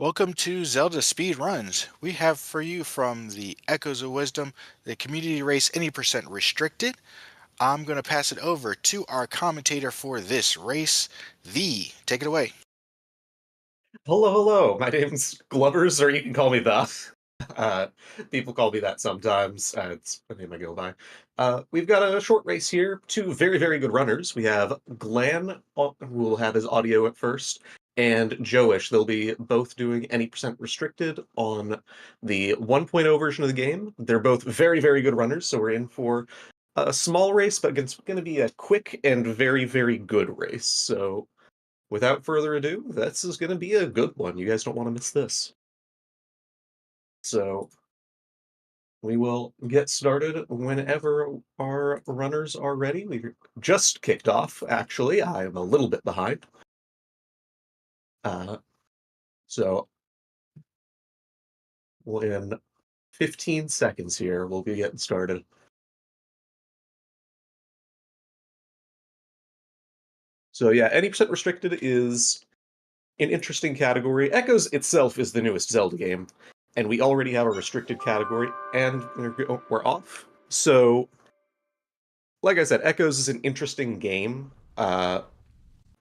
Welcome to Zelda Speed Runs. We have for you from the Echoes of Wisdom, the community race any percent restricted. I'm going to pass it over to our commentator for this race, the. Take it away. Hello, hello. My name's Glubbers, or you can call me the. Uh, People call me that sometimes. It's a name I go by. We've got a short race here. Two very, very good runners. We have Glenn, who will have his audio at first, and Joish. They'll be both doing any percent restricted on the 1.0 version of the game. They're both very, very good runners, so we're in for a small race, but it's going to be a quick and very, very good race. So without further ado, this is going to be a good one. You guys don't want to miss this. So we will get started whenever our runners are ready. We've just kicked off, actually. I am a little bit behind. Uh, so in 15 seconds here, we'll be getting started. So yeah, any percent restricted is an interesting category. Echoes itself is the newest Zelda game, and we already have a restricted category, and we're off. So, like I said, Echoes is an interesting game. The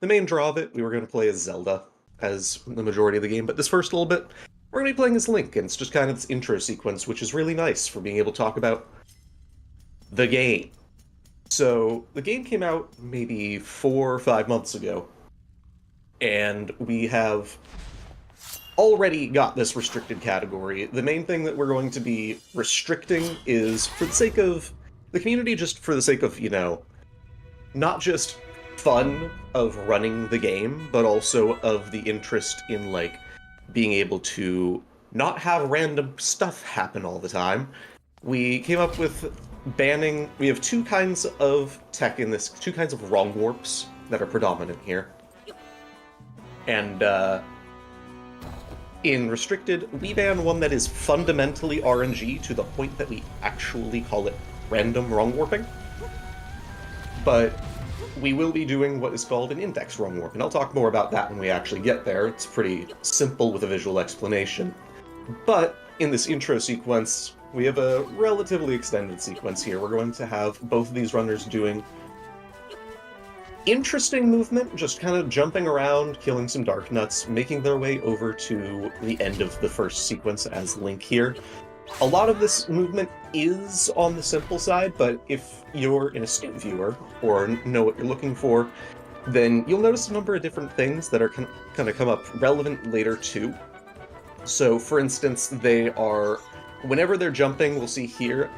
main draw of it, we were going to play as Zelda as the majority of the game, but this first little bit, we're going to be playing as Link, and it's just kind of this intro sequence, which is really nice for being able to talk about the game. So, the game came out maybe 4 or 5 months ago, and we have already got this restricted category. The main thing that we're going to be restricting is for the sake of the community, just for the sake of, not just fun of running the game, but also of the interest in, like, being able to not have random stuff happen all the time. We came up with banning. We have two kinds of tech in this, two kinds of wrong warps that are predominant here. And, in Restricted, we ban one that is fundamentally RNG to the point that we actually call it random wrong warping. But we will be doing what is called an index wrong warp, and I'll talk more about that when we actually get there. It's pretty simple with a visual explanation. But in this intro sequence, we have a relatively extended sequence here. We're going to have both of these runners doing interesting movement, just kind of jumping around, killing some Dark Nuts, making their way over to the end of the first sequence as Link here. A lot of this movement is on the simple side, but if you're an astute viewer or know what you're looking for, then you'll notice a number of different things that are going to come up relevant later too. So, for instance, they are, whenever they're jumping, we'll see here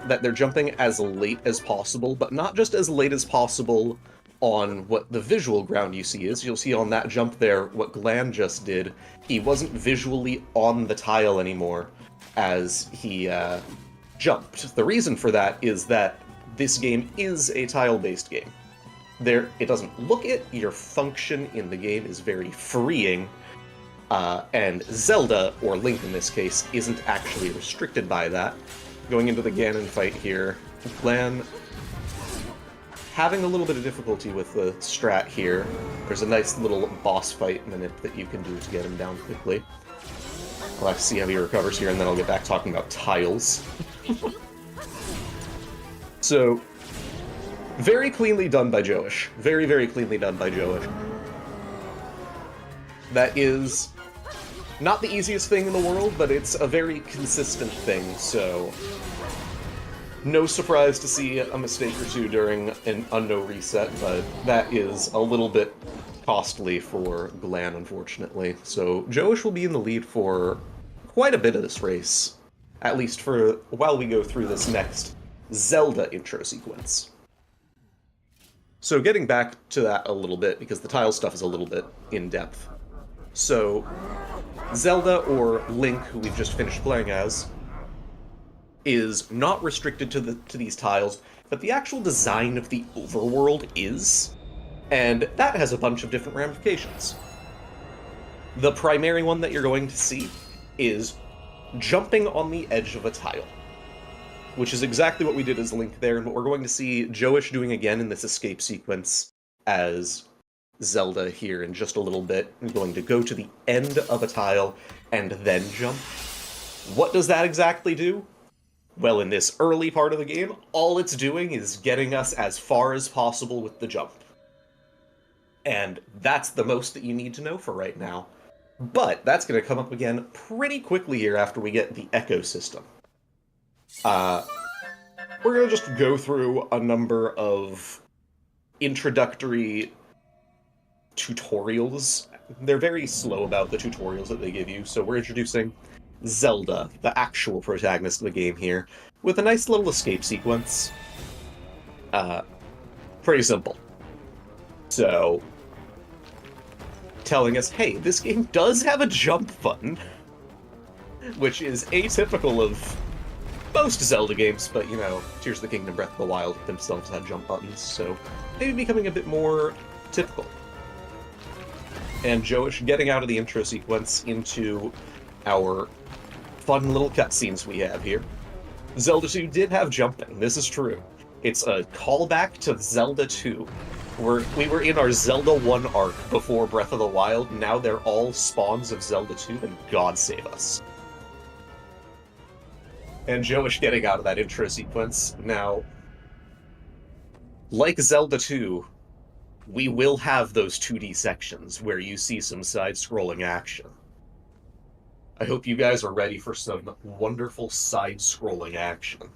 that they're jumping as late as possible, but not just as late as possible on what the visual ground you see is. You'll see on that jump there what Glan just did. He wasn't visually on the tile anymore as he jumped. The reason for that is that this game is a tile-based game. It doesn't look it, your function in the game is very freeing, and Zelda, or Link in this case, isn't actually restricted by that. Going into the Ganon fight here, Glan having a little bit of difficulty with the strat here. There's a nice little boss fight manip that you can do to get him down quickly. I'll have to see how he recovers here, and then I'll get back talking about tiles. So, very cleanly done by Joish. Very, very cleanly done by Joish. That is not the easiest thing in the world, but it's a very consistent thing, so no surprise to see a mistake or two during an unknown reset, but that is a little bit costly for Glan, unfortunately. So Joish will be in the lead for quite a bit of this race, at least for while we go through this next Zelda intro sequence. So getting back to that a little bit, because the tile stuff is a little bit in-depth. So Zelda, or Link, who we've just finished playing as, is not restricted to these tiles, but the actual design of the overworld is, and that has a bunch of different ramifications. The primary one that you're going to see is jumping on the edge of a tile, which is exactly what we did as Link there, and what we're going to see Joish doing again in this escape sequence as Zelda here in just a little bit. I'm going to go to the end of a tile and then jump. What does that exactly do? Well, in this early part of the game, all it's doing is getting us as far as possible with the jump. And that's the most that you need to know for right now. But that's going to come up again pretty quickly here after we get the ecosystem. We're going to just go through a number of introductory tutorials. They're very slow about the tutorials that they give you, so we're introducing Zelda, the actual protagonist of the game here, with a nice little escape sequence. Pretty simple. So, telling us, hey, this game does have a jump button, which is atypical of most Zelda games, but, you know, Tears of the Kingdom, Breath of the Wild themselves had jump buttons, so maybe becoming a bit more typical. And Joish getting out of the intro sequence into our fun little cutscenes we have here. Zelda 2 did have jumping, this is true. It's a callback to Zelda 2. We were in our Zelda 1 arc before Breath of the Wild, now they're all spawns of Zelda 2, and God save us. And Joish getting out of that intro sequence. Now, like Zelda 2, we will have those 2D sections where you see some side-scrolling action. I hope you guys are ready for some wonderful side-scrolling action.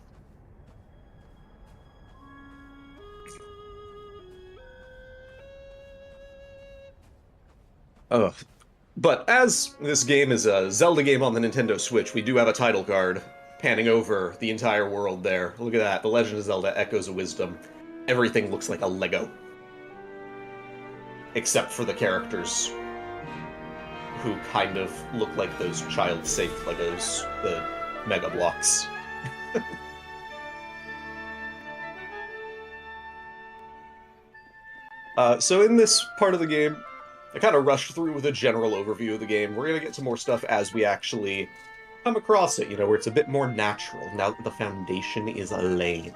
But as this game is a Zelda game on the Nintendo Switch, we do have a title card panning over the entire world there. Look at that. The Legend of Zelda Echoes of Wisdom. Everything looks like a Lego. Except for the characters, who kind of look like those child-safe Legos, the Mega Blocks. So in this part of the game, I kind of rushed through with a general overview of the game. We're going to get to more stuff as we actually come across it, you know, where it's a bit more natural, now that the foundation is laid.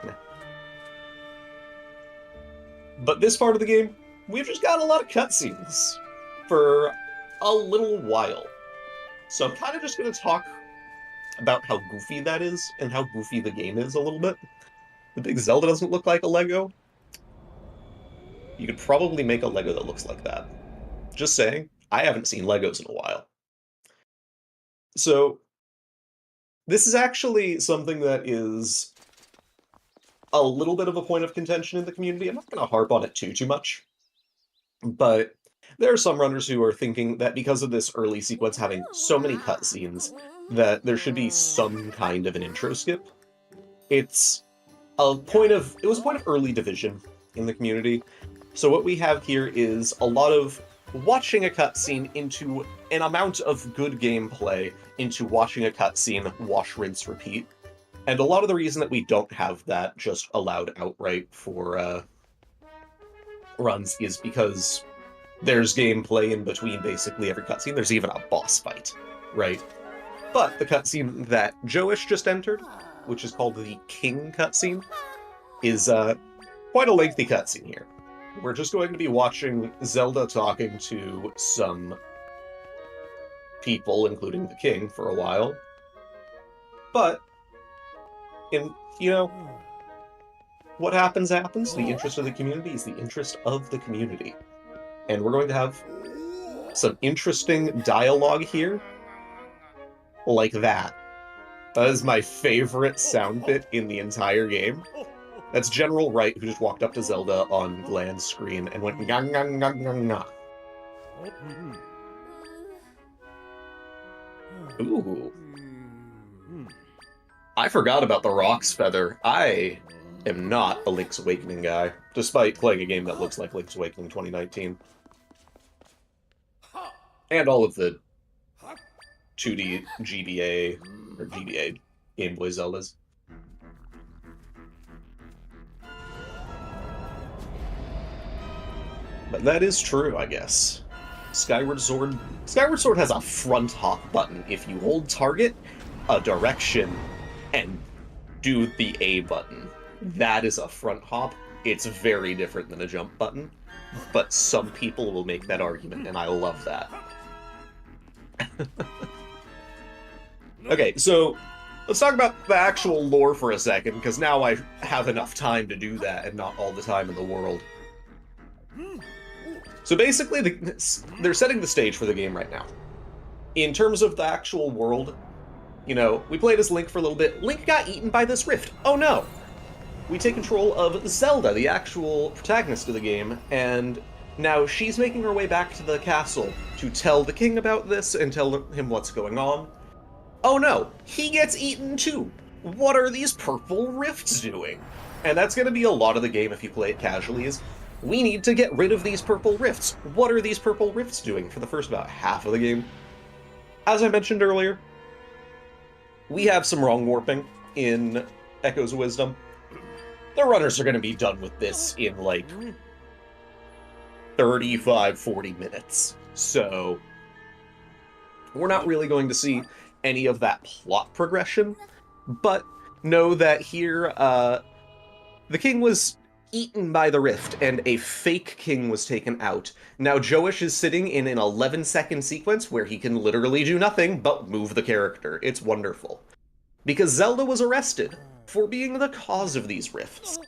But this part of the game, we've just got a lot of cutscenes for a little while. So I'm kind of just going to talk about how goofy that is, and how goofy the game is a little bit. The big Zelda doesn't look like a Lego. You could probably make a Lego that looks like that. Just saying, I haven't seen Legos in a while. So, this is actually something that is a little bit of a point of contention in the community. I'm not going to harp on it too much. But there are some runners who are thinking that because of this early sequence having so many cutscenes, that there should be some kind of an intro skip. It was a point of early division in the community. So what we have here is a lot of watching a cutscene into an amount of good gameplay into watching a cutscene, wash, rinse, repeat. And a lot of the reason that we don't have that just allowed outright for runs is because there's gameplay in between basically every cutscene. There's even a boss fight, right? But the cutscene that Joish just entered, which is called the King cutscene, is quite a lengthy cutscene here. We're just going to be watching Zelda talking to some people, including the king, for a while. But, what happens happens. The interest of the community is the interest of the community. And we're going to have some interesting dialogue here, like that. That is my favorite sound bit in the entire game. That's General Wright, who just walked up to Zelda on Gland's screen and went ngang ngang ngang ngang ngang. Ooh. I forgot about the Rock's Feather. I am not a Link's Awakening guy, despite playing a game that looks like Link's Awakening 2019. And all of the 2D GBA, or GBA Game Boy Zeldas. But that is true, I guess. Skyward Sword has a front hop button. If you hold target, a direction, and do the A button, that is a front hop. It's very different than a jump button. but some people will make that argument, and I love that. Okay, so let's talk about the actual lore for a second, because now I have enough time to do that, and not all the time in the world. So basically, they're setting the stage for the game right now. In terms of the actual world, you know, we played as Link for a little bit. Link got eaten by this rift. Oh no! We take control of Zelda, the actual protagonist of the game, and now she's making her way back to the castle to tell the king about this and tell him what's going on. Oh no, he gets eaten too. What are these purple rifts doing? And that's going to be a lot of the game if you play it casually, is we need to get rid of these purple rifts. What are these purple rifts doing for the first about half of the game? As I mentioned earlier, we have some wrong warping in Echoes of Wisdom. The runners are going to be done with this in like 35, 40 minutes. So we're not really going to see any of that plot progression, but know that here the king was eaten by the rift and a fake king was taken out. Now Joish is sitting in an 11-second sequence where he can literally do nothing but move the character. It's wonderful. Because Zelda was arrested for being the cause of these rifts.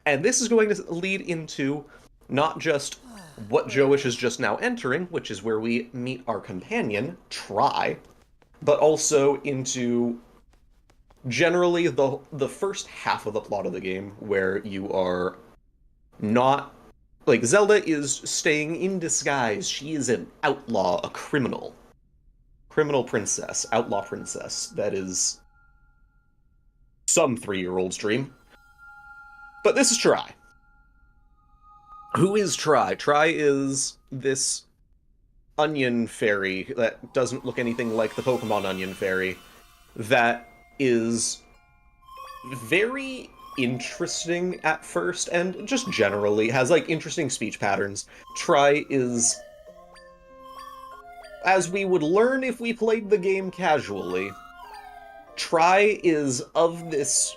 And this is going to lead into not just what Joish is just now entering, which is where we meet our companion, Tri, but also into generally the first half of the plot of the game, where you are not... Like, Zelda is staying in disguise. She is an outlaw, a criminal. Criminal princess, outlaw princess. That is some 3-year-old's dream. But this is Tri. Who is Tri? Tri is this onion fairy that doesn't look anything like the Pokemon onion fairy, that is very interesting at first, and just generally has like interesting speech patterns. Tri is, as we would learn if we played the game casually, Tri is of this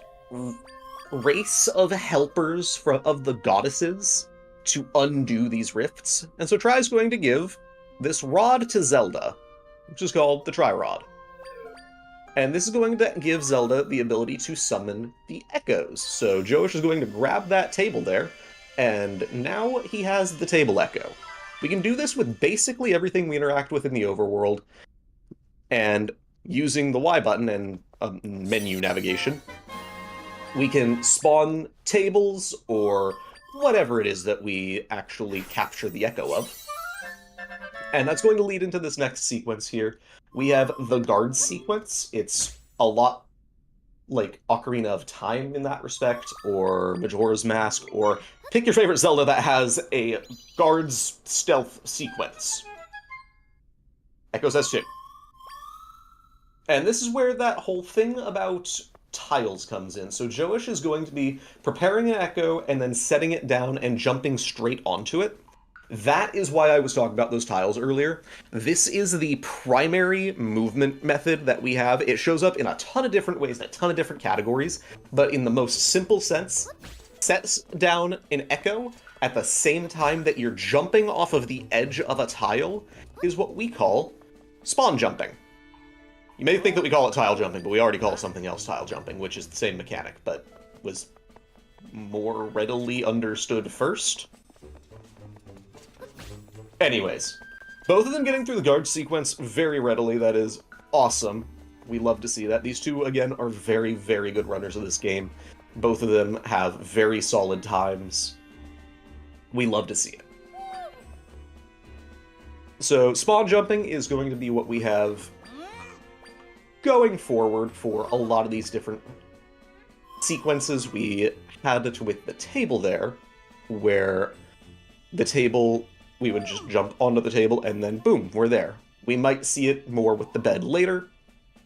race of helpers of the goddesses to undo these rifts. And so Tri is going to give this rod to Zelda, which is called the Tri-Rod. And this is going to give Zelda the ability to summon the echoes. So Joish is going to grab that table there, and now he has the table echo. We can do this with basically everything we interact with in the overworld, and using the Y button and menu navigation, we can spawn tables or whatever it is that we actually capture the echo of. And that's going to lead into this next sequence here. We have the guard sequence. It's a lot like Ocarina of Time in that respect, or Majora's Mask, or pick your favorite Zelda that has a guard's stealth sequence. Echoes has 2. And this is where that whole thing about tiles comes in. So Joish is going to be preparing an echo and then setting it down and jumping straight onto it. That is why I was talking about those tiles earlier. This is the primary movement method that we have. It shows up in a ton of different ways, in a ton of different categories, but in the most simple sense, sets down an echo at the same time that you're jumping off of the edge of a tile is what we call spawn jumping. You may think that we call it tile jumping, but we already call something else tile jumping, which is the same mechanic, but was more readily understood first. Anyways, both of them getting through the guard sequence very readily. That is awesome. We love to see that. These two, again, are very, very good runners of this game. Both of them have very solid times. We love to see it. So, spawn jumping is going to be what we have going forward for a lot of these different sequences. We had it with the table there, where the table... we would just jump onto the table, and then boom, we're there. We might see it more with the bed later.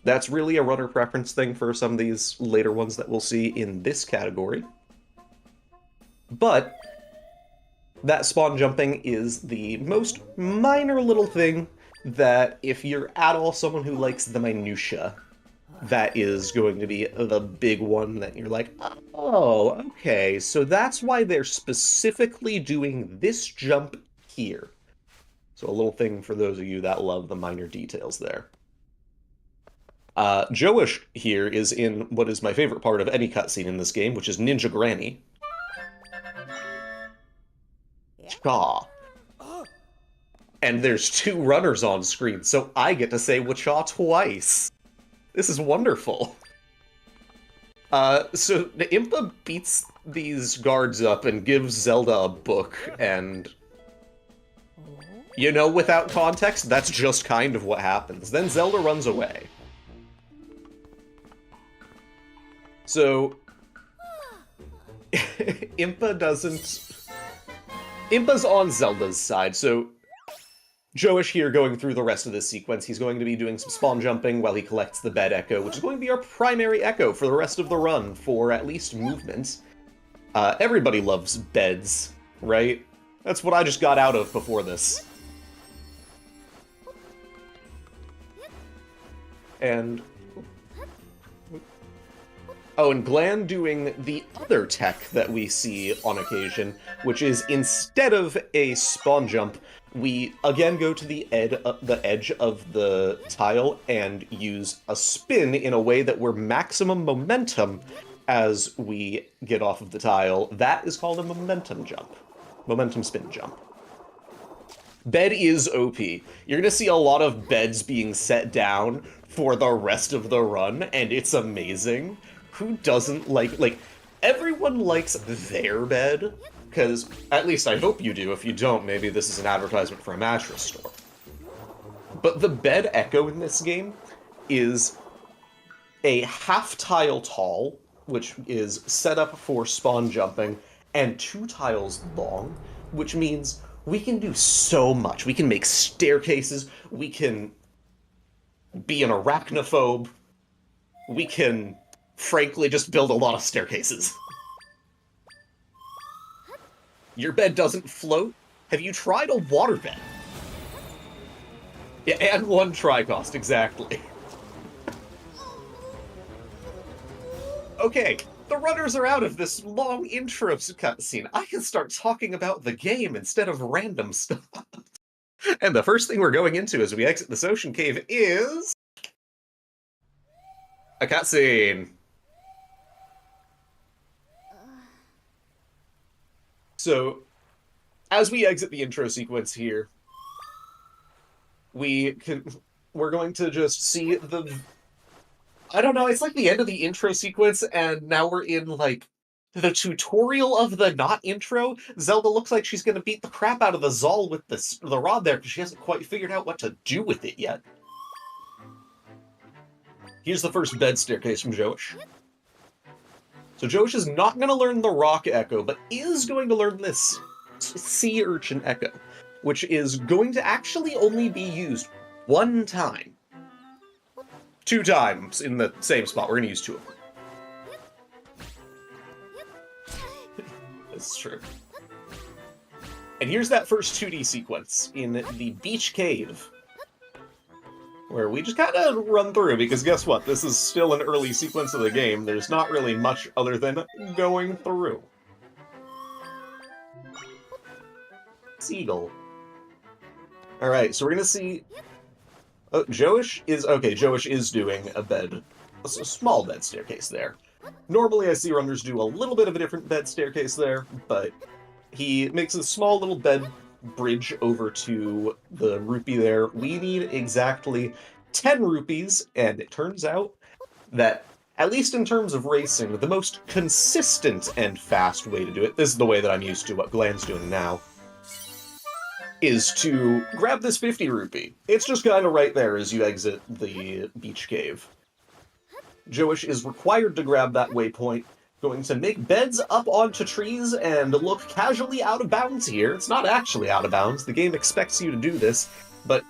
That's really a runner preference thing for some of these later ones that we'll see in this category. But that spawn jumping is the most minor little thing that, if you're at all someone who likes the minutia, that is going to be the big one that you're like, oh, okay, so that's why they're specifically doing this jump here. So a little thing for those of you that love the minor details there. Joish here is in what is my favorite part of any cutscene in this game, which is Ninja Granny. Cha. And there's two runners on screen, so I get to say Wacha twice. This is wonderful. So the Impa beats these guards up and gives Zelda a book, and you know, without context, that's just kind of what happens. Then Zelda runs away. So Impa's on Zelda's side, so Joish here going through the rest of this sequence, he's going to be doing some spawn jumping while he collects the bed echo, which is going to be our primary echo for the rest of the run, for at least movement. Everybody loves beds, right? That's what I just got out of before this. And... oh, and Glan doing the other tech that we see on occasion, which is instead of a spawn jump, we again go to the edge of the tile and use a spin in a way that we're maximum momentum as we get off of the tile. That is called a momentum jump. Momentum spin jump. Bed is OP. You're going to see a lot of beds being set down for the rest of the run, and it's amazing. Who doesn't like, everyone likes their bed, because, at least I hope you do. If you don't, maybe this is an advertisement for a mattress store. But the bed echo in this game is a half tile tall, which is set up for spawn jumping, and 2 tiles long, which means we can do so much. We can make staircases, we can be an arachnophobe, we can, frankly, just build a lot of staircases. Your bed doesn't float? Have you tried a water bed? Yeah, and 1 try cost, exactly. Okay, the runners are out of this long intro cutscene. I can start talking about the game instead of random stuff. And the first thing we're going into as we exit this ocean cave is... a cutscene. So, as we exit the intro sequence here, we're going to just see the... I don't know, it's like the end of the intro sequence, and now we're in, like, the tutorial of the not intro. Zelda looks like she's gonna beat the crap out of the Zal with the rod there, because she hasn't quite figured out what to do with it yet. Here's the first bed staircase from Joish. So Joish is not going to learn the rock echo, but is going to learn this sea urchin echo, which is going to actually only be used 1 time. 2 times in the same spot. We're going to use 2 of them. This is true. And here's that first 2D sequence in the beach cave, where we just kind of run through, because guess what? This is still an early sequence of the game. There's not really much other than going through. Seagull. Alright, so we're gonna see... oh, Joish is doing a small bed staircase there. Normally I see runners do a little bit of a different bed staircase there, but he makes a small little bed bridge over to the rupee there. We need exactly 10 rupees, and it turns out that, at least in terms of racing, the most consistent and fast way to do it, this is the way that I'm used to what Glan's doing now, is to grab this 50 rupee. It's just kind of right there as you exit the beach cave. Joish is required to grab that waypoint, going to make beds up onto trees and look casually out of bounds here. It's not actually out of bounds. The game expects you to do this, but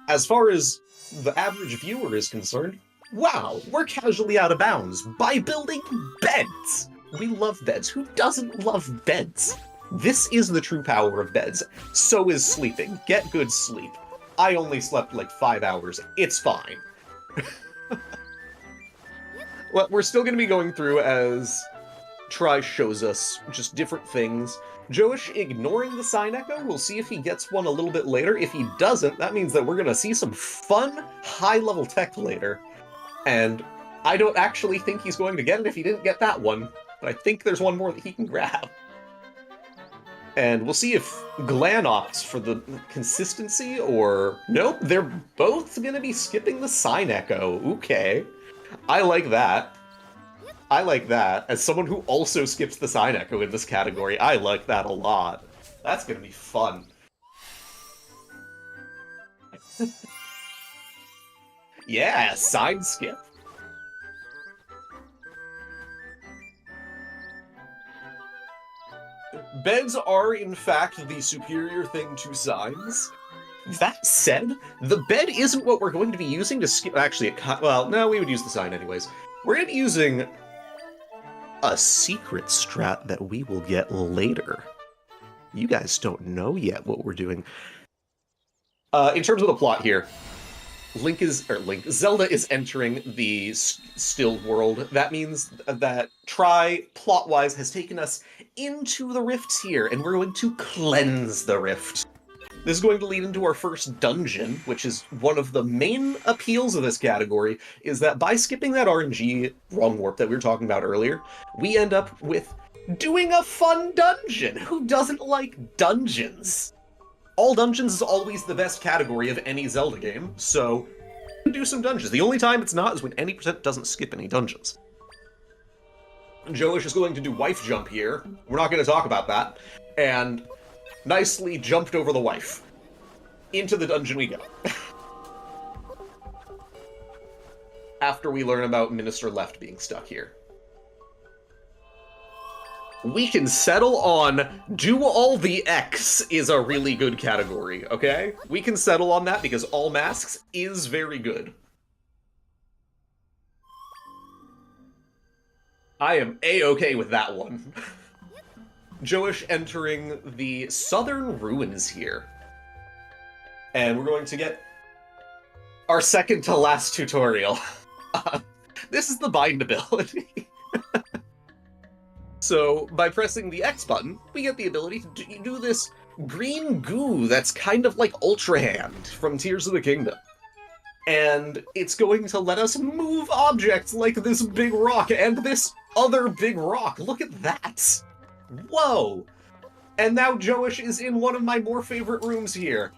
as far as the average viewer is concerned, wow, we're casually out of bounds by building beds! We love beds. Who doesn't love beds? This is the true power of beds. So is sleeping. Get good sleep. I only slept like 5 hours. It's fine. Well, we're still going to be going through as Try shows us just different things. Joish ignoring the Sign Echo. We'll see if he gets one a little bit later. If he doesn't, that means that we're going to see some fun, high-level tech later. And I don't actually think he's going to get it if he didn't get that one. But I think there's one more that he can grab. And we'll see if Glan opts for the consistency or... Nope, they're both going to be skipping the Sign Echo. Okay. I like that. I like that. As someone who also skips the Sign Echo in this category, I like that a lot. That's going to be fun. Yeah, sign skip. Beds are, in fact, the superior thing to signs. That said, the bed isn't what we're going to be using to skip... Actually, well, no, we would use the sign anyways. We're going to be using a secret strat that we will get later. You guys don't know yet what we're doing. In terms of the plot here, Zelda is entering the still world. That means that Try, plot-wise, has taken us into the rifts here, and we're going to cleanse the rift. This is going to lead into our first dungeon, which is one of the main appeals of this category, is that by skipping that RNG wrong warp that we were talking about earlier, we end up with doing a fun dungeon! Who doesn't like dungeons? All dungeons is always the best category of any Zelda game, so do some dungeons. The only time it's not is when any percent doesn't skip any dungeons. Joish is going to do wife jump here. We're not going to talk about that. And nicely jumped over the wife. Into the dungeon we go. After we learn about Minister Left being stuck here. We can settle on do all the X is a really good category, okay? We can settle on that because all masks is very good. I am A-okay with that one. Joish entering the southern ruins here. And we're going to get our second to last tutorial. This is the bind ability. So, by pressing the X button, we get the ability to do this green goo that's kind of like Ultra Hand from Tears of the Kingdom. And it's going to let us move objects like this big rock and this other big rock. Look at that! Whoa! And now Joish is in one of my more favorite rooms here,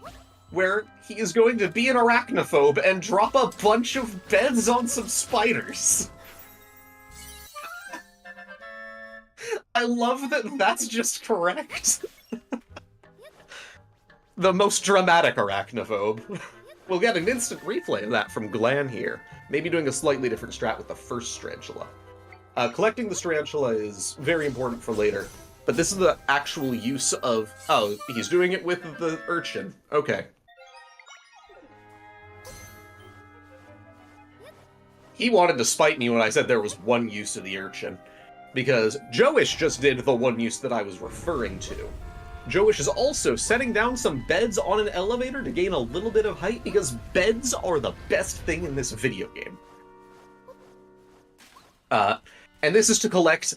where he is going to be an arachnophobe and drop a bunch of beds on some spiders. I love that that's just correct. The most dramatic arachnophobe. We'll get an instant replay of that from Glan here. Maybe doing a slightly different strat with the first Strantula. Collecting the Strantula is very important for later, but this is the actual use of... Oh, he's doing it with the urchin. Okay. He wanted to spite me when I said there was one use of the urchin, because Joish just did the one use that I was referring to. Joish is also setting down some beds on an elevator to gain a little bit of height, because beds are the best thing in this video game. And this is to collect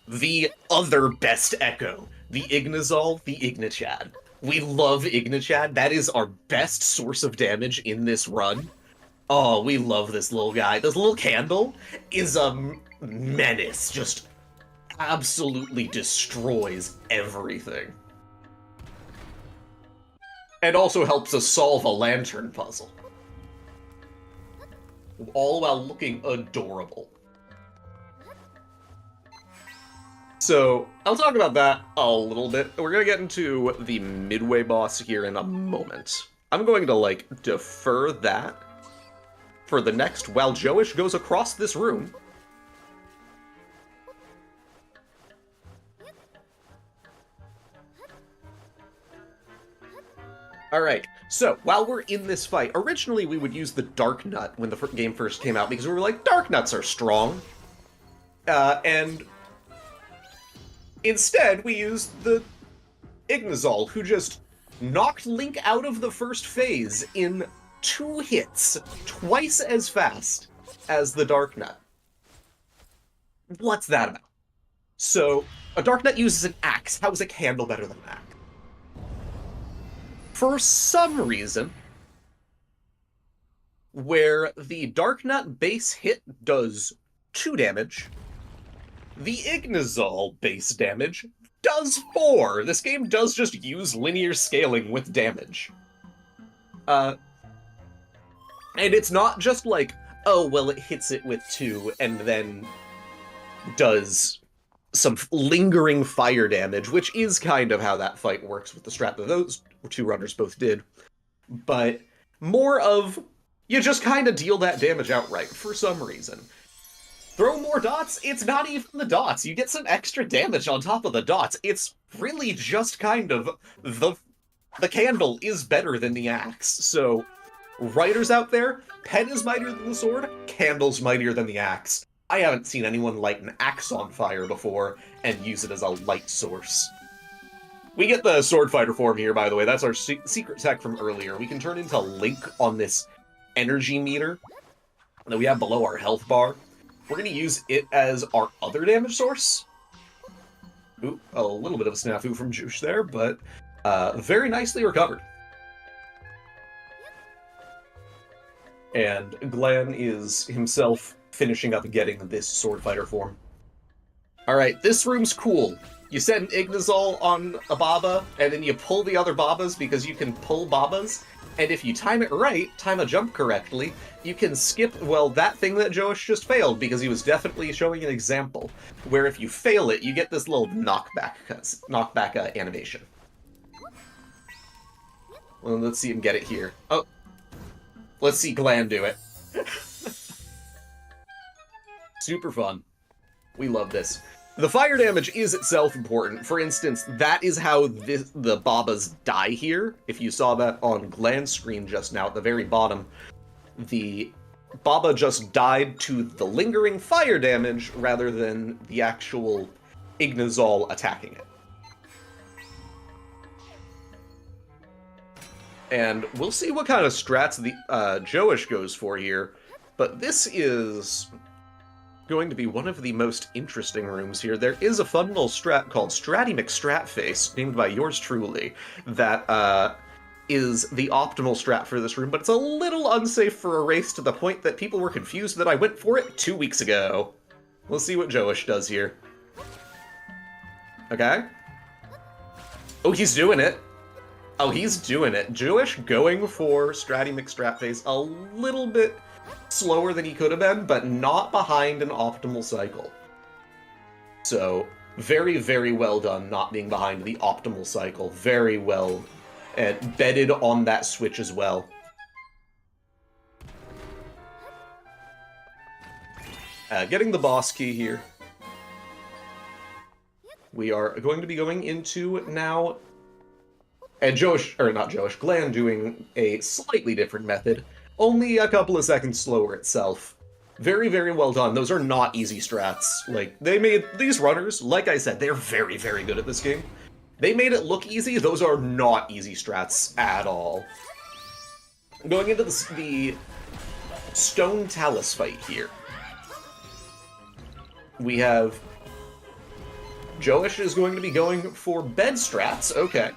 the other best echo, the Ignazol, the Ignichad. We love Ignichad. That is our best source of damage in this run. Oh, we love this little guy. This little candle is a menace. Just absolutely destroys everything. And also helps us solve a lantern puzzle. All while looking adorable. So, I'll talk about that a little bit. We're gonna get into the midway boss here in a moment. I'm going to, defer that for the next while Joish goes across this room. Alright, so, while we're in this fight, originally we would use the Dark Nut when the game first came out, because we were like, Dark Nuts are strong. And instead, we used the Ignazol, who just knocked Link out of the first phase in 2 hits, twice as fast as the Dark Nut. What's that about? So, a Dark Knight uses an axe. How is a candle better than an axe? For some reason, where the Dark Knight base hit does 2 damage, the Ignazol base damage does 4. This game does just use linear scaling with damage. Uh, and it's not just like, oh, well, it hits it with 2 and then does some lingering fire damage, which is kind of how that fight works with the strat that those 2 runners both did. But more of, you just kind of deal that damage outright for some reason. Throw more dots, it's not even the dots. You get some extra damage on top of the dots. It's really just kind of the candle is better than the axe. So, writers out there, pen is mightier than the sword, candle's mightier than the axe. I haven't seen anyone light an axe on fire before and use it as a light source. We get the sword fighter form here, by the way. That's our secret tech from earlier. We can turn into Link on this energy meter that we have below our health bar. We're going to use it as our other damage source. Ooh, a little bit of a snafu from Juice there, but very nicely recovered. And Glenn is himself finishing up getting this sword fighter form. Alright, this room's cool. You set an Ignazol on a Baba, and then you pull the other Babas because you can pull Babas, and if you time it right, time a jump correctly, you can skip, well, that thing that Joash just failed, because he was definitely showing an example, where if you fail it, you get this little knockback animation. Well, let's see him get it here. Oh, let's see Glenn do it. Super fun. We love this. The fire damage is itself important. For instance, that is how the Babas die here. If you saw that on Glenn's screen just now at the very bottom, the Baba just died to the lingering fire damage rather than the actual Ignazol attacking it. And we'll see what kind of strats the Joash goes for here, but this is going to be one of the most interesting rooms here. There is a fun little strat called Stratty McStratface, named by yours truly, that is the optimal strat for this room, but it's a little unsafe for a race to the point that people were confused that I went for it 2 weeks ago. We'll see what Joash does here. Okay. Oh, he's doing it. Oh, he's doing it. Joash going for Stratty McStratface a little bit slower than he could have been, but not behind an optimal cycle. So, very, very well done not being behind the optimal cycle. Very well bedded on that switch as well. Getting the boss key here. We are going to be going into now, and Glenn doing a slightly different method. Only a couple of seconds slower itself. Very, very well done. Those are not easy strats. Like, they made these runners, like I said, they're very, very good at this game. They made it look easy. Those are not easy strats at all. Going into the Stone Talus fight here. We have Joash is going to be going for bed strats. Okay.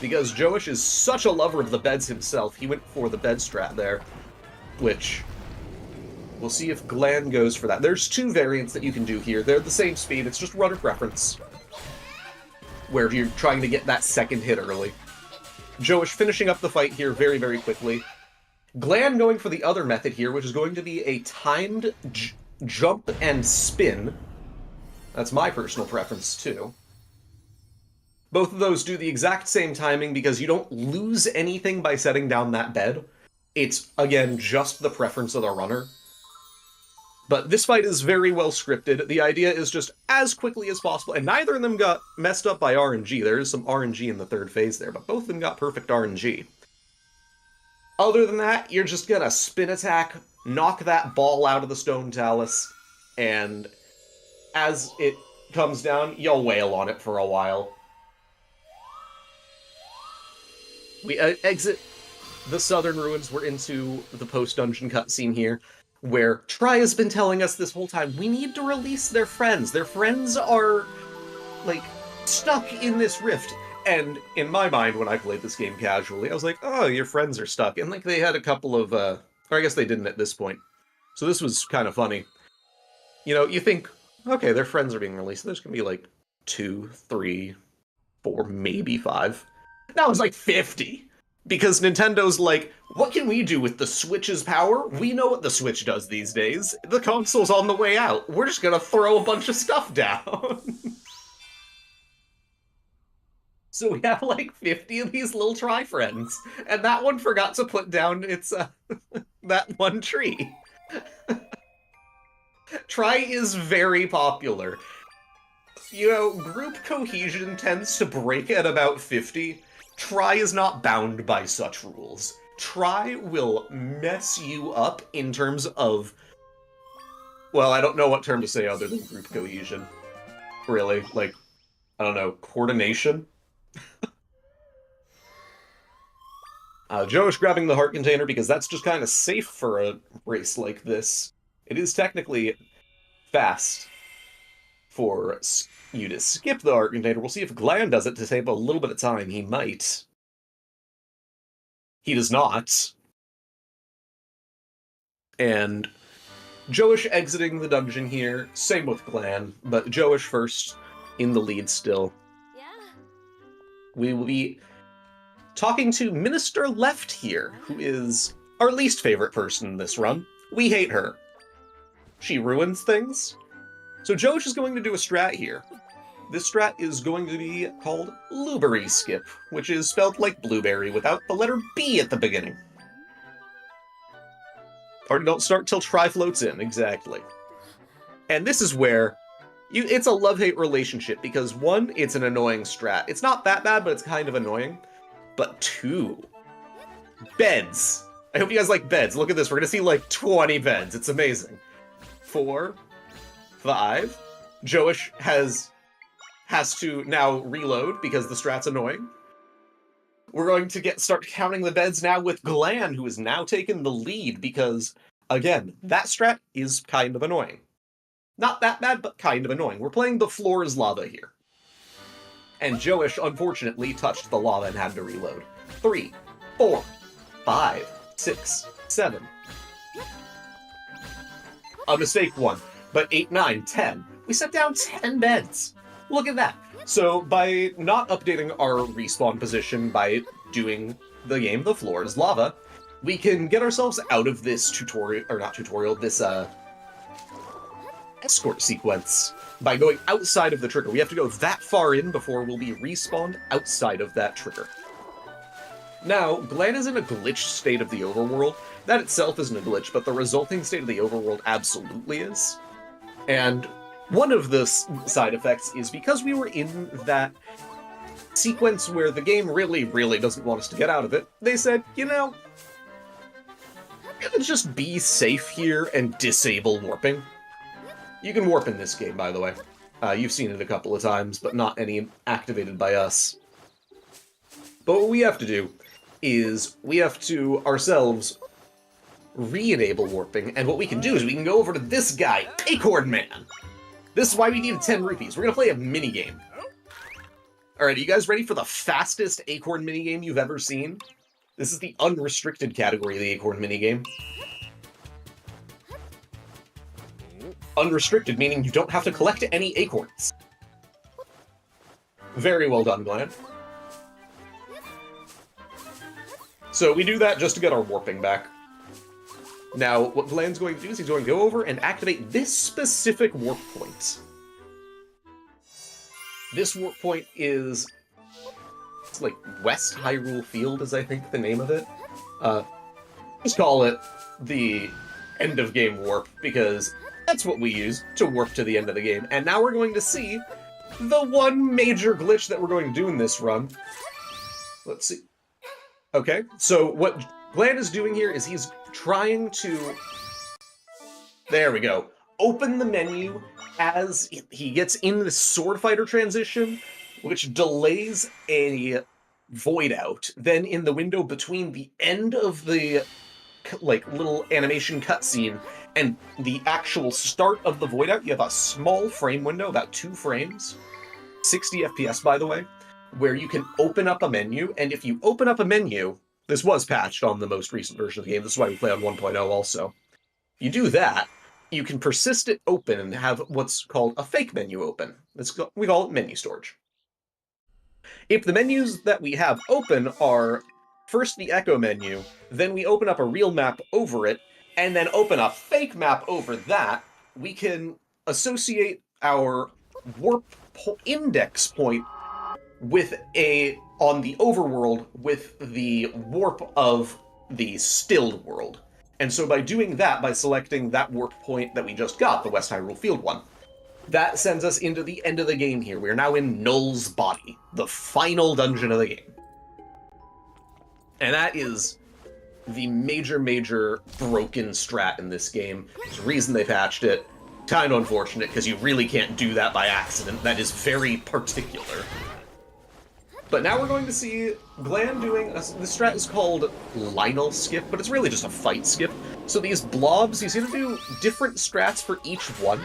Because Joash is such a lover of the beds himself, he went for the bed strat there, which we'll see if Glenn goes for that. There's 2 variants that you can do here. They're the same speed, it's just runner preference, where you're trying to get that second hit early. Joash finishing up the fight here very, very quickly. Glenn going for the other method here, which is going to be a timed jump and spin. That's my personal preference, too. Both of those do the exact same timing because you don't lose anything by setting down that bed. It's, again, just the preference of the runner. But this fight is very well scripted. The idea is just as quickly as possible, and neither of them got messed up by RNG. There is some RNG in the third phase there, but both of them got perfect RNG. Other than that, you're just gonna spin attack, knock that ball out of the Stone Talus, and as it comes down, you'll wail on it for a while. We exit the Southern Ruins. We're into the post-dungeon cutscene here. where Tri has been telling us this whole time, we need to release their friends. Their friends are, like, stuck in this rift. And in my mind, when I played this game casually, I was like, oh, your friends are stuck. And, like, they had a couple of, or I guess they didn't at this point. So this was kind of funny. You know, you think, okay, their friends are being released. There's gonna be, like, 2, 3, 4, maybe 5. Now it's like 50. Because Nintendo's like, what can we do with the Switch's power? We know what the Switch does these days. The console's on the way out. We're just gonna throw a bunch of stuff down. So we have like 50 of these little Tri-friends, and that one forgot to put down its, that one tree. Tri is very popular. You know, group cohesion tends to break at about 50. Tri is not bound by such rules. Tri will mess you up in terms of... Well, I don't know what term to say other than group cohesion. Really. Like, I don't know, coordination? Joe's grabbing the heart container because that's just kind of safe for a race like this. It is technically fast for you to skip the heart container. We'll see if Glan does it to save a little bit of time. He might. He does not. And Joish exiting the dungeon here. Same with Glan, but Joish first in the lead still. Yeah. We will be talking to Minister Left here, who is our least favorite person in this run. We hate her. She ruins things. So Joish is going to do a strat here. This strat is going to be called Blueberry Skip, which is spelled like blueberry without the letter B at the beginning. Party don't start till Tri floats in, exactly. And this is where it's a love-hate relationship, because one, it's an annoying strat. It's not that bad, but it's kind of annoying. But two, beds. I hope you guys like beds. Look at this. We're going to see like 20 beds. It's amazing. 4, 5. Joish has to now reload because the strat's annoying. We're going to start counting the beds now with Glan, who has now taken the lead because, again, that strat is kind of annoying. Not that bad, but kind of annoying. We're playing the floor is lava here. And Joish, unfortunately, touched the lava and had to reload. 3, 4, 5, 6, 7. A mistake 1. But 8, 9, 10. We set down 10 beds. Look at that. So by not updating our respawn position by doing the game The Floor is Lava, we can get ourselves out of this tutorial, or not tutorial, this escort sequence by going outside of the trigger. We have to go that far in before we'll be respawned outside of that trigger. Now, Glan is in a glitched state of the overworld. That itself isn't a glitch, but the resulting state of the overworld absolutely is. And one of the side effects is because we were in that sequence where the game really, really doesn't want us to get out of it, they said, you know, let's just be safe here and disable warping. You can warp in this game, by the way. You've seen it a couple of times, but not any activated by us. But what we have to do is we have to ourselves re-enable warping, and what we can do is we can go over to this guy, Acorn Man. This is why we needed 10 rupees. We're gonna play a minigame. Alright, are you guys ready for the fastest Acorn minigame you've ever seen? This is the unrestricted category of the Acorn minigame. Unrestricted, meaning you don't have to collect any acorns. Very well done, Glan. So we do that just to get our warping back. Now, what Glan's going to do is he's going to go over and activate this specific warp point. This warp point is... it's like West Hyrule Field is, I think, the name of it. Just call it the end of game warp, because that's what we use to warp to the end of the game. And now we're going to see the one major glitch that we're going to do in this run. Let's see. Okay, so what Glan is doing here is he's trying to... there we go. Open the menu as he gets in the sword fighter transition, which delays a void out. Then in the window between the end of the like little animation cutscene And the actual start of the void out, you have a small frame window, about 2 frames, 60 FPS by the way, where you can open up a menu, and if you open up a menu, this was patched on the most recent version of the game, this is why we play on 1.0 also. You do that, you can persist it open and have what's called a fake menu open. We call it menu storage. If the menus that we have open are first the echo menu, then we open up a real map over it, and then open a fake map over that, we can associate our warp index point with on the overworld with the warp of the stilled world. And so by doing that, by selecting that warp point that we just got, the West Hyrule Field one, that sends us into the end of the game here. We're now in Null's body, the final dungeon of the game. And that is the major broken strat in this game. There's a reason they patched it. Kind of unfortunate, because you really can't do that by accident. That is very particular. But now we're going to see Glan doing... this strat is called Lionel Skip, but it's really just a fight skip. So these blobs, he's going to do different strats for each one.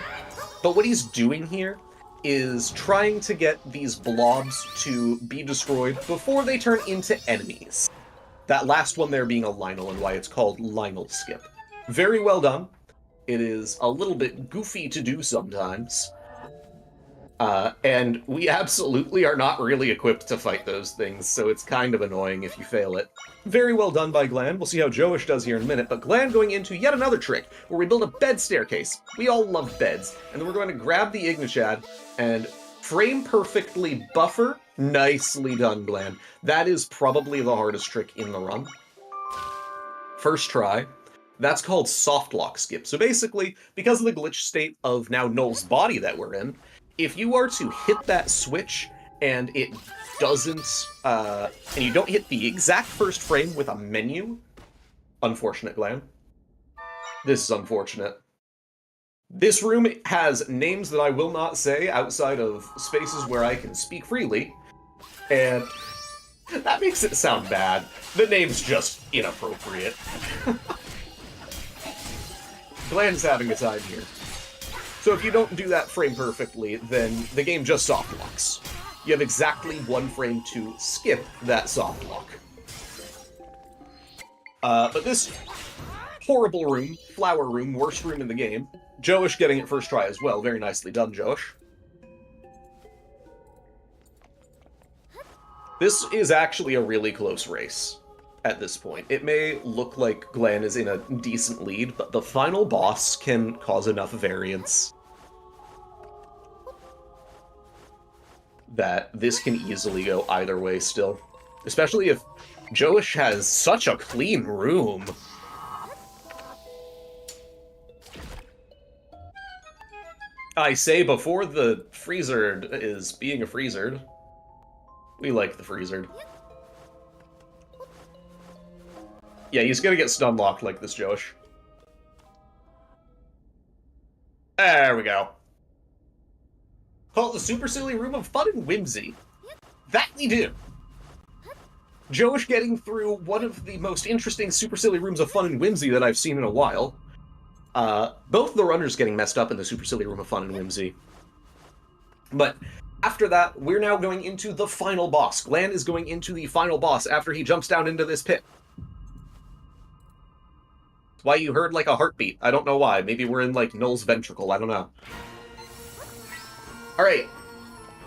But what he's doing here is trying to get these blobs to be destroyed before they turn into enemies. That last one there being a Lionel, and why it's called Lionel Skip. Very well done. It is a little bit goofy to do sometimes. And we absolutely are not really equipped to fight those things, so it's kind of annoying if you fail it. Very well done by Glan. We'll see how Joish does here in a minute, but Glan going into yet another trick, where we build a bed staircase. We all love beds. And then we're going to grab the Ignichad and frame perfectly buffer. Nicely done, Glan. That is probably the hardest trick in the run. First try. That's called soft lock skip. So basically, because of the glitch state of now Null's body that we're in, if you are to hit that switch and it doesn't, and you don't hit the exact first frame with a menu, unfortunate, Glan. This is unfortunate. This room has names that I will not say outside of spaces where I can speak freely, and that makes it sound bad. The name's just inappropriate. Glan's having a time here. So if you don't do that frame perfectly, then the game just soft locks. You have exactly 1 frame to skip that soft lock. But this horrible room, flower room, worst room in the game, Joish getting it first try as well. Very nicely done, Joish. This is actually a really close race at this point. It may look like Glan is in a decent lead, but the final boss can cause enough variance that this can easily go either way still. Especially if Joish has such a clean room. I say before the Freezered is being a Freezered. We like the Freezered. Yeah, he's gonna get stun locked like this, Joish. There we go. Call it the Super Silly Room of Fun and Whimsy. That we do. Joish getting through one of the most interesting Super Silly Rooms of Fun and Whimsy that I've seen in a while. Both the runners getting messed up in the Super Silly Room of Fun and Whimsy. But after that, we're now going into the final boss. Glan is going into the final boss after he jumps down into this pit. That's why you heard like a heartbeat. I don't know why. Maybe we're in like Null's ventricle. I don't know. Alright.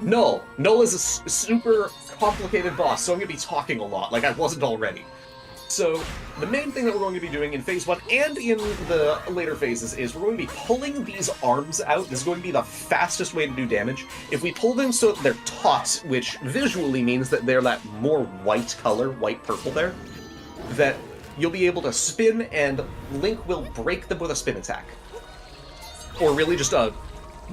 Null. Null is a super complicated boss, so I'm going to be talking a lot, like I wasn't already. So, the main thing that we're going to be doing in Phase 1 and in the later phases is we're going to be pulling these arms out. This is going to be the fastest way to do damage. If we pull them so they're taut, which visually means that they're that more white color, white-purple there, that you'll be able to spin and Link will break them with a spin attack. Or really just a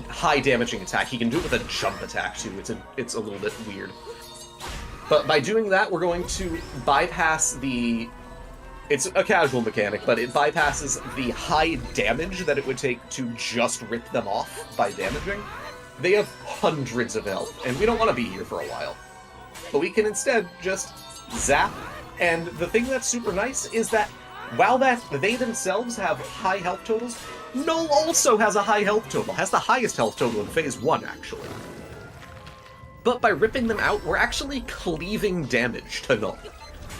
high damaging attack. He can do it with a jump attack too. It's a little bit weird. But by doing that, we're going to bypass the... It's a casual mechanic, but it bypasses the high damage that it would take to just rip them off by damaging. They have hundreds of health, and we don't want to be here for a while. But we can instead just zap, and the thing that's super nice is that While that they themselves have high health totals, Null also has a high health total, has the highest health total in Phase 1, actually. But by ripping them out, we're actually cleaving damage to Null.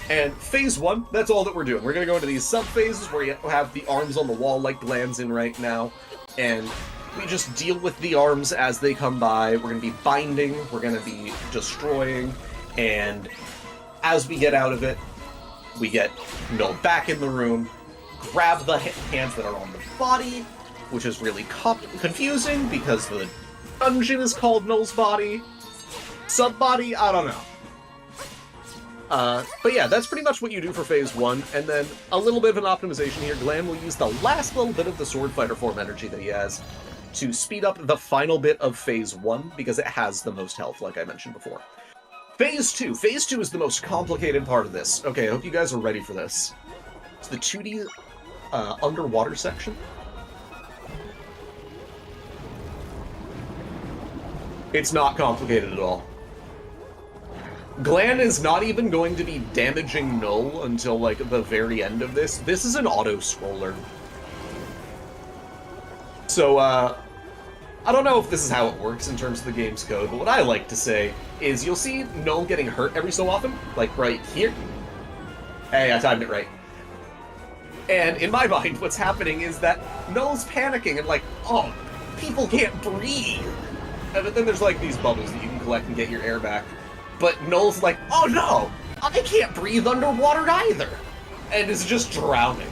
And Phase 1, that's all that we're doing. We're going to go into these sub-phases where you have the arms on the wall like Glan's in right now, and we just deal with the arms as they come by. We're going to be binding, we're going to be destroying, and as we get out of it, we get Null back in the room, grab the hands that are on the body, which is really confusing because the dungeon is called Null's body. Sub-body? I don't know. But yeah, that's pretty much what you do for Phase 1, and then a little bit of an optimization here. Glan will use the last little bit of the Sword Fighter form energy that he has to speed up the final bit of Phase 1, because it has the most health, like I mentioned before. Phase 2. Phase 2 is the most complicated part of this. Okay, I hope you guys are ready for this. It's the 2D underwater section. It's not complicated at all. Glan is not even going to be damaging Null until, like, the very end of this. This is an auto-scroller. So, I don't know if this is how it works in terms of the game's code, but what I like to say is you'll see Null getting hurt every so often, like right here. Hey, I timed it right. And in my mind, what's happening is that Null's panicking and like, oh, people can't breathe. And then there's like these bubbles that you can collect and get your air back. But Null's like, oh no, I can't breathe underwater either. And is just drowning.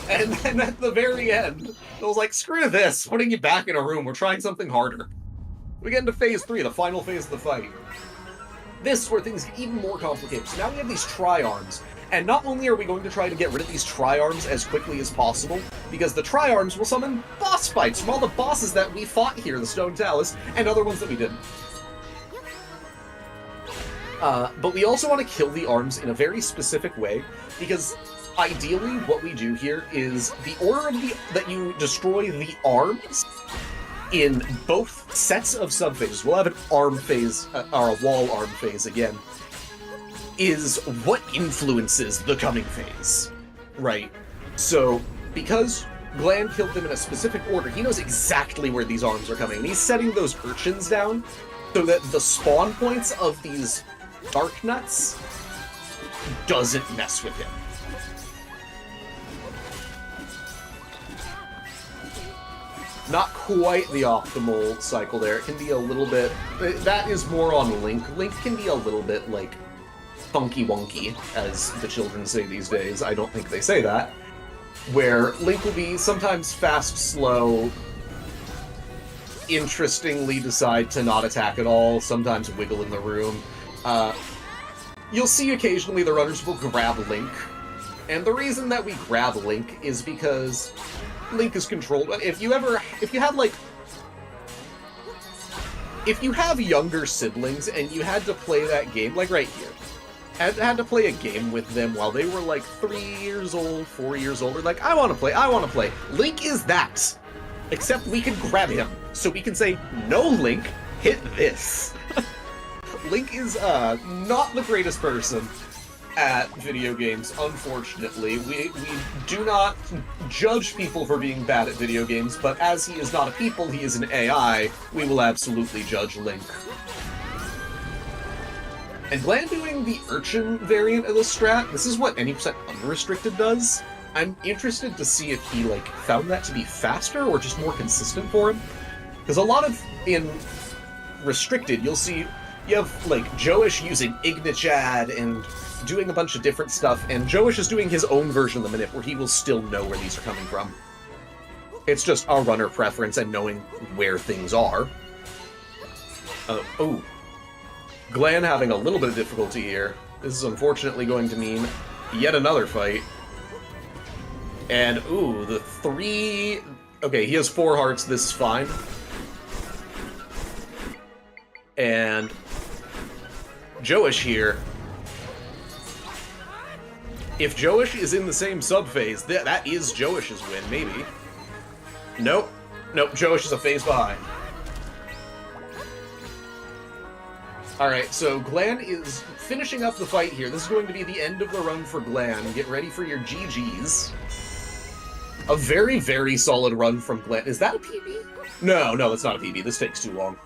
And then at the very end, Null's like, screw this, putting you back in a room, we're trying something harder. We get into Phase 3, the final phase of the fight. This is where things get even more complicated. So now we have these tri-arms, and not only are we going to try to get rid of these tri-arms as quickly as possible, because the tri-arms will summon boss fights from all the bosses that we fought here in the Stone Talus, and other ones that we didn't. But we also want to kill the arms in a very specific way, because ideally what we do here is the order of that you destroy the arms in both sets of sub-phases. We'll have an arm phase, or a wall arm phase again, is what influences the coming phase, right? So, because Glan killed them in a specific order, he knows exactly where these arms are coming, and he's setting those urchins down so that the spawn points of these dark nuts doesn't mess with him. Not quite the optimal cycle there. It can be a little bit... That is more on Link. Link can be a little bit, like, funky wonky, as the children say these days. I don't think they say that. Where Link will be sometimes fast, slow, interestingly decide to not attack at all, sometimes wiggle in the room. You'll see occasionally the runners will grab Link. And the reason that we grab Link is because Link is controlled. If you have younger siblings and you had to play that game, like right here, had to play a game with them while they were like 3 years old, 4 years old, like, I want to play. Link is that. Except we can grab him, so we can say, no, Link, hit this. Link is not the greatest person at video games, unfortunately. We do not judge people for being bad at video games, but as he is not a people, he is an AI, we will absolutely judge Link. And Glan doing the Urchin variant of the strat, this is what any percent unrestricted does. I'm interested to see if he, like, found that to be faster or just more consistent for him. Because a lot of, in restricted, you'll see, you have, like, Joish using Ignichad and doing a bunch of different stuff, and Joish is doing his own version of the manip where he will still know where these are coming from. It's just a runner preference and knowing where things are. Oh. Glan having a little bit of difficulty here. This is unfortunately going to mean yet another fight. And, ooh, the 3... Okay, he has 4 hearts, this is fine. And Joish here. If Joish is in the same sub-phase, that is Joish's win, maybe. Nope. Nope, Joish is a phase behind. Alright, so Glan is finishing up the fight here. This is going to be the end of the run for Glan. Get ready for your GGs. A very, very solid run from Glan. Is that a PB? No, that's not a PB. This takes too long.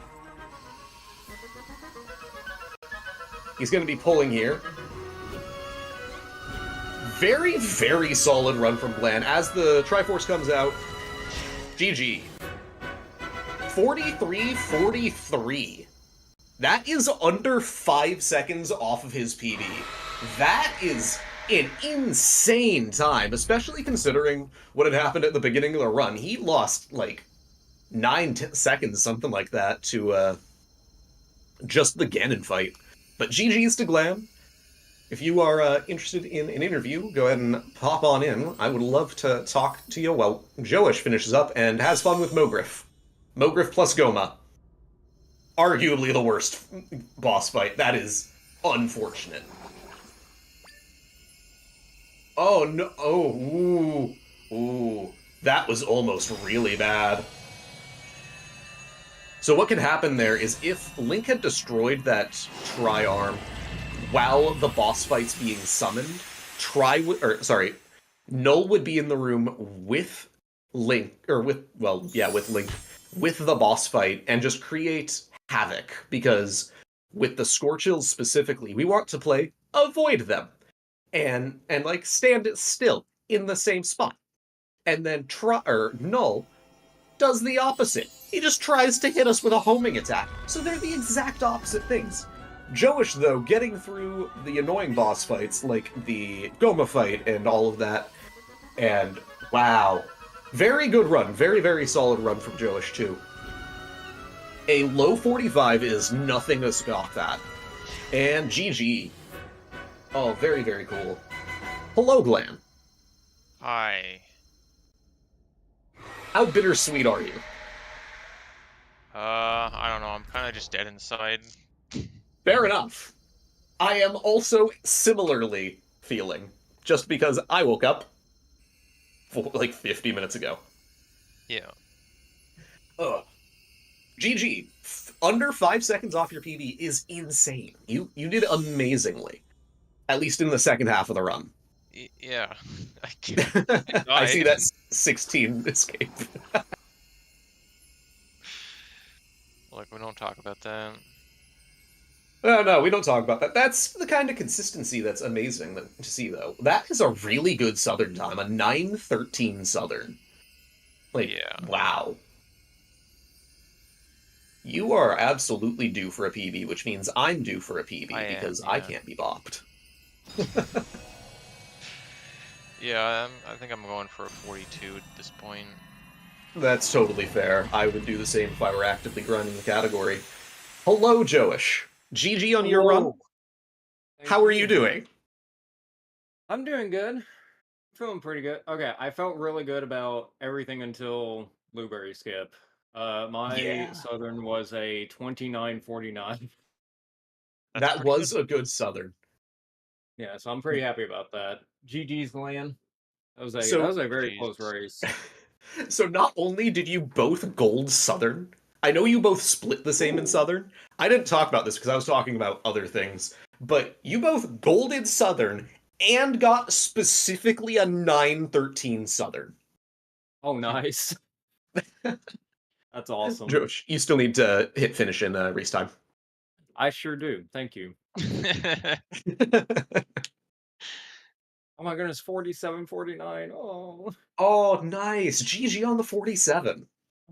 He's going to be pulling here. Very, very solid run from Glan. As the Triforce comes out, GG. 43-43. That is under 5 seconds off of his PB. That is an insane time, especially considering what had happened at the beginning of the run. He lost, like, 9 seconds, something like that, to just the Ganon fight. But GG's to Glam. If you are interested in an interview, go ahead and pop on in. I would love to talk to you while Joish finishes up and has fun with Mogriff. Mogriff plus Goma. Arguably the worst boss fight. That is unfortunate. Oh, no. Oh, ooh. That was almost really bad. So what could happen there is if Link had destroyed that Tri-Arm while the boss fight's being summoned, Null would be in the room with Link, with Link, with the boss fight, and just create havoc, because with the Scorchills specifically, we want to play avoid them, and like stand still in the same spot. And then Null does the opposite. He just tries to hit us with a homing attack. So they're the exact opposite things. Joish, though, getting through the annoying boss fights, like the Goma fight and all of that, and wow. Very good run. Very, very solid run from Joish, too. A low 45 is nothing to scoff at. And GG. Oh, very, very cool. Hello, Glam. Hi. How bittersweet are you? I don't know. I'm kind of just dead inside. Fair enough. I am also similarly feeling, just because I woke up like 50 minutes ago. Yeah. Ugh. GG. Under 5 seconds off your PB is insane. You did amazingly. At least in the second half of the run. Yeah. I see that 16 escape. Like, we don't talk about that. No, we don't talk about that. That's the kind of consistency that's amazing to see, though. That is a really good Southern time, a 9:13 Southern. Like, yeah. Wow. You are absolutely due for a PB, which means I'm due for a PB because I can't be bopped. Yeah, I think I'm going for a 42 at this point. That's totally fair. I would do the same if I were actively grinding the category. Hello, Joish. GG on your run. How are you doing? I'm doing good. Feeling pretty good. Okay, I felt really good about everything until Blueberry Skip. My Southern was a 29:49. That was a good Southern. Yeah, so I'm pretty happy about that. GG's, Glenn. That was a very close race. So not only did you both gold Southern, I know you both split the same in Southern. I didn't talk about this because I was talking about other things, but you both golded Southern and got specifically a 9:13 Southern. Oh, nice. That's awesome. Josh, you still need to hit finish in race time. I sure do. Thank you. Oh my goodness, 47:49. Oh, nice. GG on the 47.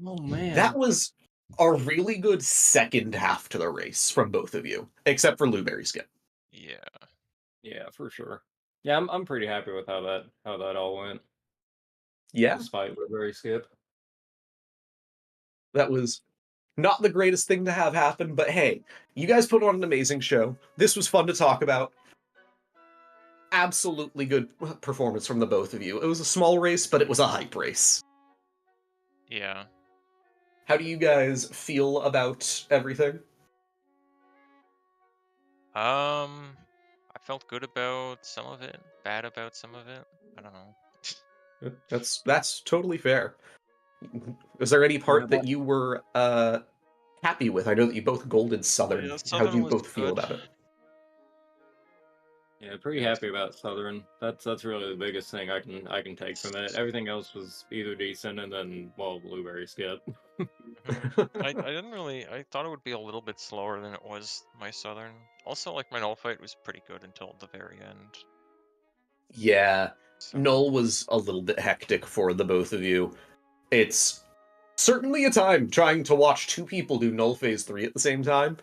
Oh, man. That was a really good second half to the race from both of you, except for Blueberry Skip. Yeah. Yeah, for sure. Yeah, I'm pretty happy with how that all went. Yeah. Despite Blueberry Skip. That was not the greatest thing to have happen, but hey, you guys put on an amazing show. This was fun to talk about. Absolutely good performance from the both of you. It was a small race, but it was a hype race. Yeah. How do you guys feel about everything? I felt good about some of it, bad about some of it. I don't know. That's totally fair. Was there any part that you were happy with? I know that you both golded Southern. Yeah, How do Southern you was both feel good. about it? Yeah, pretty Yes. happy about Southern. That's really the biggest thing I can take from it. Everything else was either decent, and then well, Blueberry Skip. I didn't really. I thought it would be a little bit slower than it was. My Southern. Also, like my null fight was pretty good until the very end. Yeah, So Null was a little bit hectic for the both of you. It's certainly a time trying to watch two people do Null Phase 3 at the same time.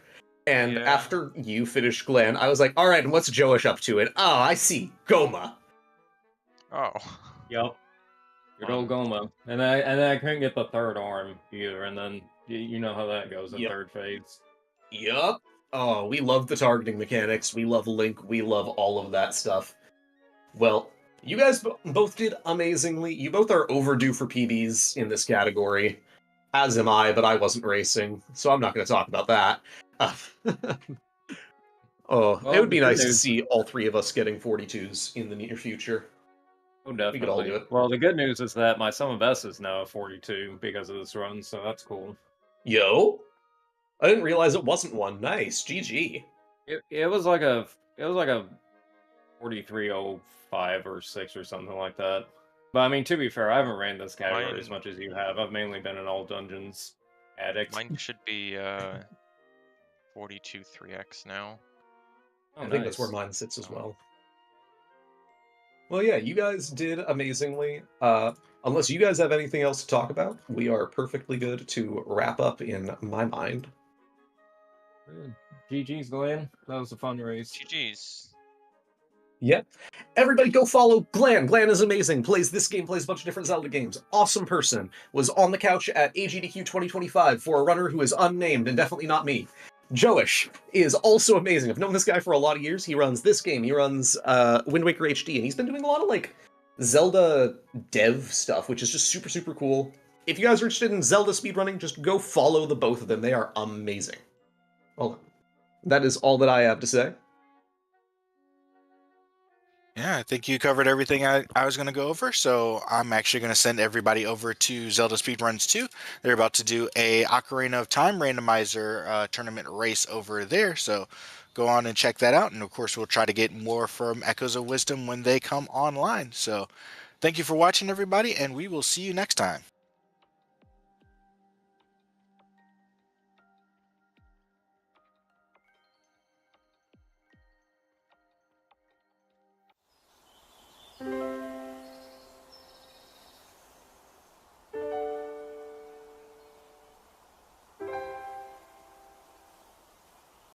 And yeah. after you finished Glenn, I was like, alright, and what's Joish up to? And I see Goma. Oh. Yep. Good old Fun. Goma. And I couldn't get the third arm either, and then you know how that goes in Yep. third phase. Yup. Oh, we love the targeting mechanics. We love Link. We love all of that stuff. Well, you guys both did amazingly. You both are overdue for PBs in this category. As am I, but I wasn't racing, so I'm not going to talk about that. Uh, oh, it Well, would the be good nice to news. see all three of us getting 42s in the near future. Oh, We could all do definitely. it. Well, the good news is that my sum of S is now 42 because of this run, so that's cool. Yo, I didn't realize it wasn't one. Nice, GG. It was like a 4305 or 6 or something like that. But I mean, to be fair, I haven't ran this category as Mine. much as you have. I've mainly been an all dungeons addict. Mine should be 42 3x now. Oh, I think that's where nice. mine sits as Oh. well. Well, yeah, you guys did amazingly. Unless you guys have anything else to talk about, we are perfectly good to wrap up in my mind. Good. GG's, Glenn. That was a fun race. GG's. Yep. Everybody go follow Glenn. Glenn is amazing. Plays this game, plays a bunch of different Zelda games. Awesome person. Was on the couch at AGDQ 2025 for a runner who is unnamed and definitely not me. Joish is also amazing. I've known this guy for a lot of years. He runs this game. He runs Wind Waker HD, and he's been doing a lot of like Zelda dev stuff, which is just super, super cool. If you guys are interested in Zelda speedrunning, just go follow the both of them. They are amazing. Well, that is all that I have to say. Yeah, I think you covered everything I was going to go over. So I'm actually going to send everybody over to Zelda Speedruns 2. They're about to do a Ocarina of Time randomizer tournament race over there. So go on and check that out. And of course, we'll try to get more from Echoes of Wisdom when they come online. So thank you for watching, everybody, and we will see you next time.